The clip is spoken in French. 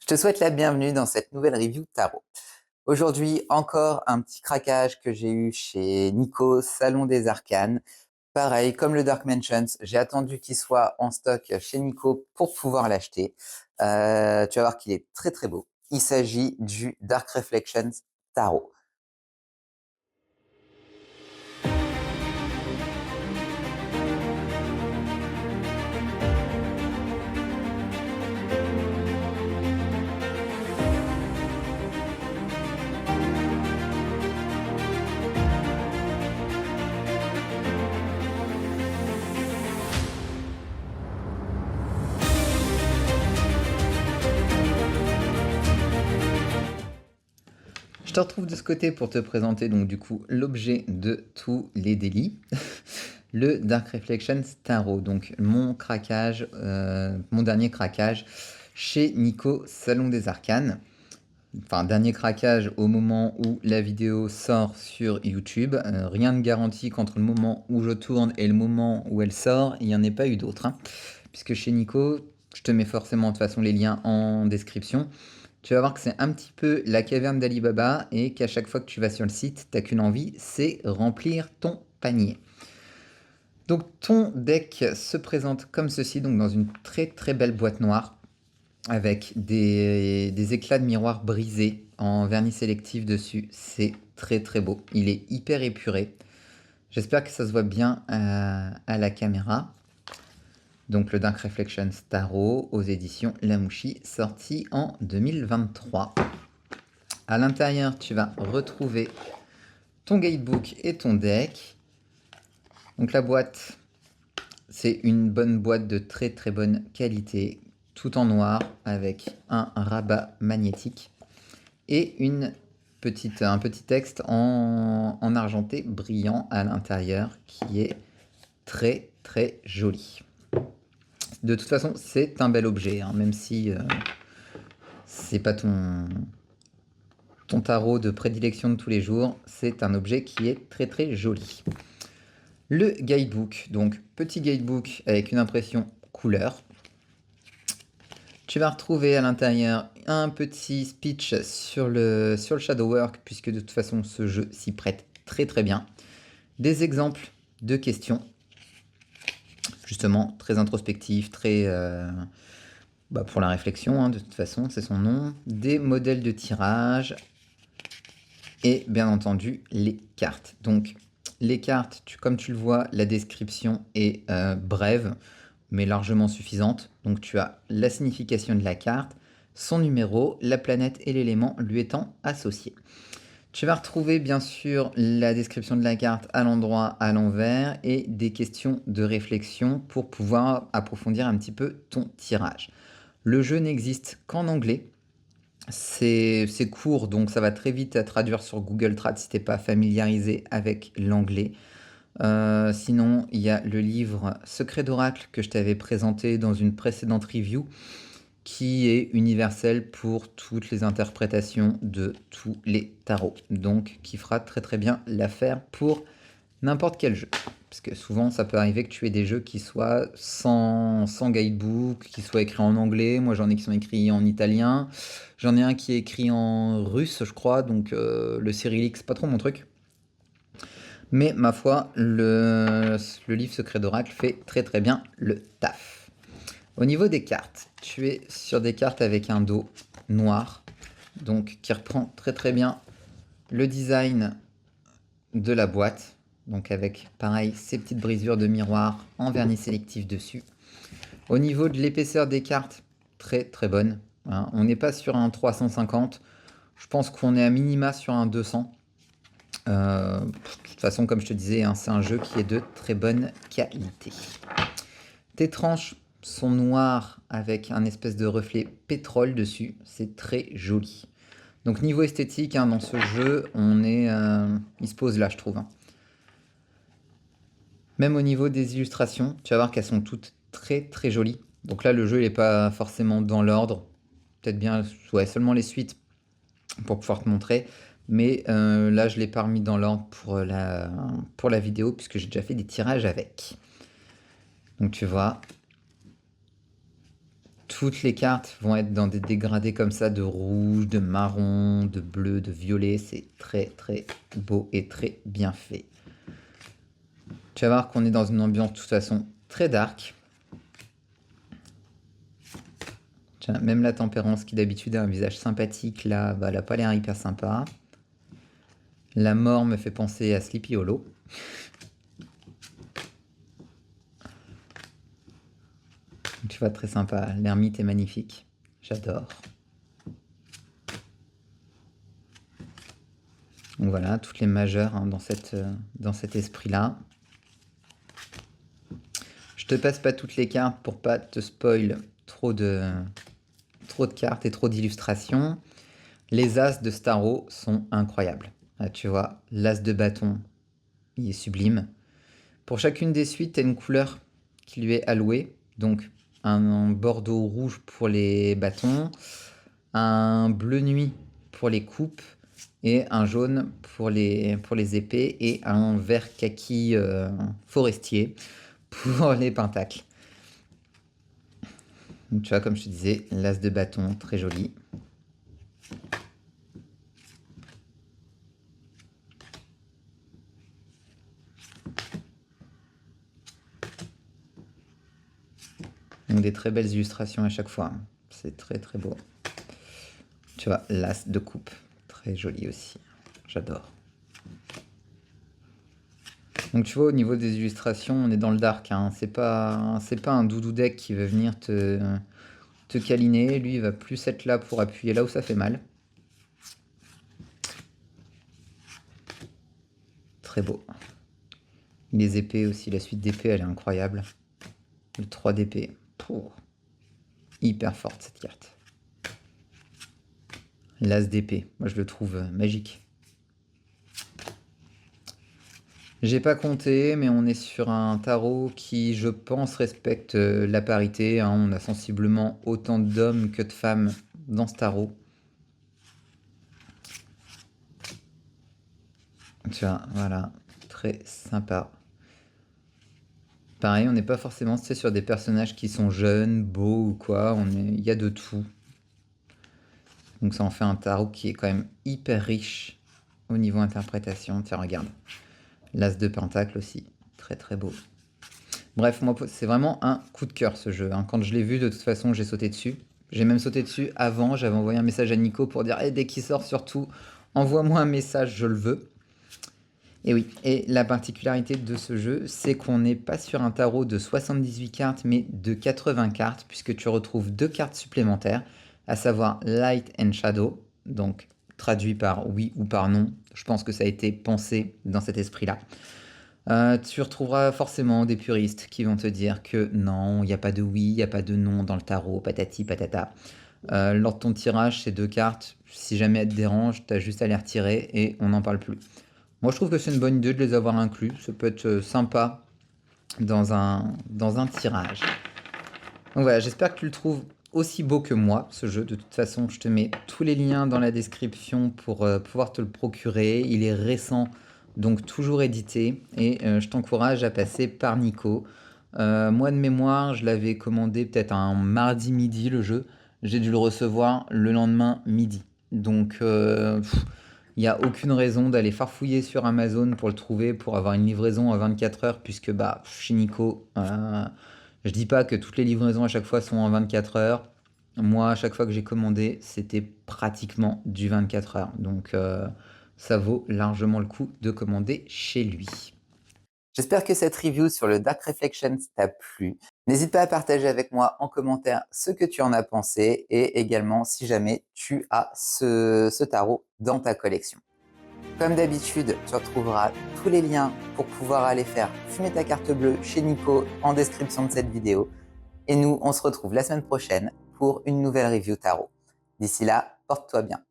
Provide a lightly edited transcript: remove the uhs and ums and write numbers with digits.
te souhaite la bienvenue dans cette nouvelle review tarot. Aujourd'hui, encore un petit craquage que j'ai eu chez Nico, Salon des Arcanes. Pareil, comme le Dark Mansions, j'ai attendu qu'il soit en stock chez Nico pour pouvoir l'acheter. Tu vas voir qu'il est très très beau. Il s'agit du Dark Reflections Tarot. Je te retrouve de ce côté pour te présenter donc du coup l'objet de tous les délits, le Dark Reflections Tarot, donc mon craquage, mon dernier craquage chez Nico Salon des Arcanes. Enfin, dernier craquage au moment où la vidéo sort sur YouTube. Rien de garantit qu'entre le moment où je tourne et le moment où elle sort, il n'y en ait pas eu d'autres. Puisque chez Nico, je te mets forcément de toute façon les liens en description. Tu vas voir que c'est un petit peu la caverne d'Ali Baba et qu'à chaque fois que tu vas sur le site, tu n'as qu'une envie, c'est remplir ton panier. Donc ton deck se présente comme ceci, donc dans une très très belle boîte noire avec des éclats de miroir brisés en vernis sélectif dessus. C'est très très beau. Il est hyper épuré. J'espère que ça se voit bien à la caméra. Donc le Dark Reflections Tarot aux éditions Lamouchi, sorti en 2023. À l'intérieur, tu vas retrouver ton guidebook et ton deck. Donc la boîte, c'est une bonne boîte de très très bonne qualité, tout en noir avec un rabat magnétique et un petit texte en argenté brillant à l'intérieur qui est très très joli. De toute façon, c'est un bel objet, même si c'est pas ton tarot de prédilection de tous les jours, c'est un objet qui est très très joli. Le guidebook, donc petit guidebook avec une impression couleur. Tu vas retrouver à l'intérieur un petit speech sur le shadow work, puisque de toute façon ce jeu s'y prête très très bien. Des exemples de questions, justement très introspectifs, très pour la réflexion, de toute façon c'est son nom. Des modèles de tirage et bien entendu les cartes. Donc les cartes, comme tu le vois, la description est brève mais largement suffisante. Donc tu as la signification de la carte, son numéro, la planète et l'élément lui étant associés. Tu vas retrouver bien sûr la description de la carte à l'endroit, à l'envers et des questions de réflexion pour pouvoir approfondir un petit peu ton tirage. Le jeu n'existe qu'en anglais. C'est court, donc ça va très vite à traduire sur Google Trad si tu n'es pas familiarisé avec l'anglais. Sinon, il y a le livre Secret d'Oracle que je t'avais présenté dans une précédente review, qui est universel pour toutes les interprétations de tous les tarots. Donc, qui fera très très bien l'affaire pour n'importe quel jeu. Parce que souvent, ça peut arriver que tu aies des jeux qui soient sans guidebook, qui soient écrits en anglais. Moi, j'en ai qui sont écrits en italien. J'en ai un qui est écrit en russe, je crois. Donc, le cyrillique, c'est pas trop mon truc. Mais ma foi, le livre Secret d'Oracle fait très très bien le taf. Au niveau des cartes, tu es sur des cartes avec un dos noir, donc qui reprend très très bien le design de la boîte. Donc avec, pareil, ces petites brisures de miroir en vernis sélectif dessus. Au niveau de l'épaisseur des cartes, très très bonne. On n'est pas sur un 350. Je pense qu'on est à minima sur un 200. De toute façon, comme je te disais, c'est un jeu qui est de très bonne qualité. Tes tranches sont noires avec un espèce de reflet pétrole dessus. C'est très joli. Donc niveau esthétique, dans ce jeu, il se pose là, je trouve. Même au niveau des illustrations, tu vas voir qu'elles sont toutes très très jolies. Donc là, le jeu, il n'est pas forcément dans l'ordre. Peut-être bien seulement les suites pour pouvoir te montrer. Mais là, je ne l'ai pas remis dans l'ordre pour la vidéo, puisque j'ai déjà fait des tirages avec. Donc tu vois, Toutes les cartes vont être dans des dégradés comme ça de rouge, de marron, de bleu, de violet. C'est très très beau et très bien fait. Tu vas voir qu'on est dans une ambiance de toute façon très dark. Tiens, même la tempérance qui d'habitude a un visage sympathique, là, bah, elle n'a pas l'air hyper sympa. La mort me fait penser à Sleepy Hollow. Tu vois, très sympa. L'ermite est magnifique. J'adore. Donc voilà, toutes les majeures hein, dans cet esprit-là. Je te passe pas toutes les cartes pour pas te spoil trop de cartes et trop d'illustrations. Les as de Starro sont incroyables. Là, tu vois, l'as de bâton, il est sublime. Pour chacune des suites, tu as une couleur qui lui est allouée. Donc, un bordeaux rouge pour les bâtons, un bleu nuit pour les coupes, et un jaune pour les épées, et un vert kaki forestier pour les pentacles. Donc, tu vois, comme je te disais, l'as de bâton, très joli. Donc des très belles illustrations à chaque fois. C'est très très beau. Tu vois, l'as de coupe. Très joli aussi. J'adore. Donc tu vois, au niveau des illustrations, on est dans le dark. Hein. C'est pas un doudou deck qui va venir te câliner. Lui, il va plus être là pour appuyer là où ça fait mal. Très beau. Les épées aussi, la suite d'épées, elle est incroyable. Le 3 d'épée. Hyper forte cette carte. L'as d'épée, moi je le trouve magique. J'ai pas compté, mais on est sur un tarot qui, je pense, respecte la parité. Hein. On a sensiblement autant d'hommes que de femmes dans ce tarot. Tu vois, voilà, très sympa. Pareil, on n'est pas forcément sur des personnages qui sont jeunes, beaux ou quoi. Il y a de tout. Donc ça en fait un tarot qui est quand même hyper riche au niveau interprétation. Tiens, regarde. L'as de pentacle aussi, très très beau. Bref, moi c'est vraiment un coup de cœur ce jeu. Hein. Quand je l'ai vu, de toute façon, j'ai sauté dessus. J'ai même sauté dessus avant, j'avais envoyé un message à Nico pour dire hey, dès qu'il sort surtout, envoie-moi un message, je le veux. Et oui, et la particularité de ce jeu, c'est qu'on n'est pas sur un tarot de 78 cartes, mais de 80 cartes, puisque tu retrouves 2 cartes supplémentaires, à savoir Light and Shadow, donc traduit par oui ou par non. Je pense que ça a été pensé dans cet esprit-là. Tu retrouveras forcément des puristes qui vont te dire que non, il n'y a pas de oui, il n'y a pas de non dans le tarot, patati patata. Lors de ton tirage, ces 2 cartes, si jamais elles te dérangent, tu as juste à les retirer et on n'en parle plus. Moi, je trouve que c'est une bonne idée de les avoir inclus. Ça peut être sympa dans un tirage. Donc voilà, j'espère que tu le trouves aussi beau que moi, ce jeu. De toute façon, je te mets tous les liens dans la description pour pouvoir te le procurer. Il est récent, donc toujours édité. Et je t'encourage à passer par Nico. Moi, de mémoire, je l'avais commandé peut-être un mardi midi, le jeu. J'ai dû le recevoir le lendemain midi. Donc... il n'y a aucune raison d'aller farfouiller sur Amazon pour le trouver, pour avoir une livraison à 24 heures, puisque bah, chez Nico, je dis pas que toutes les livraisons à chaque fois sont en 24 heures. Moi, à chaque fois que j'ai commandé, c'était pratiquement du 24 heures. Donc, ça vaut largement le coup de commander chez lui. J'espère que cette review sur le Dark Reflections t'a plu. N'hésite pas à partager avec moi en commentaire ce que tu en as pensé et également si jamais tu as ce tarot dans ta collection. Comme d'habitude, tu retrouveras tous les liens pour pouvoir aller faire fumer ta carte bleue chez Nico en description de cette vidéo. Et nous, on se retrouve la semaine prochaine pour une nouvelle review tarot. D'ici là, porte-toi bien.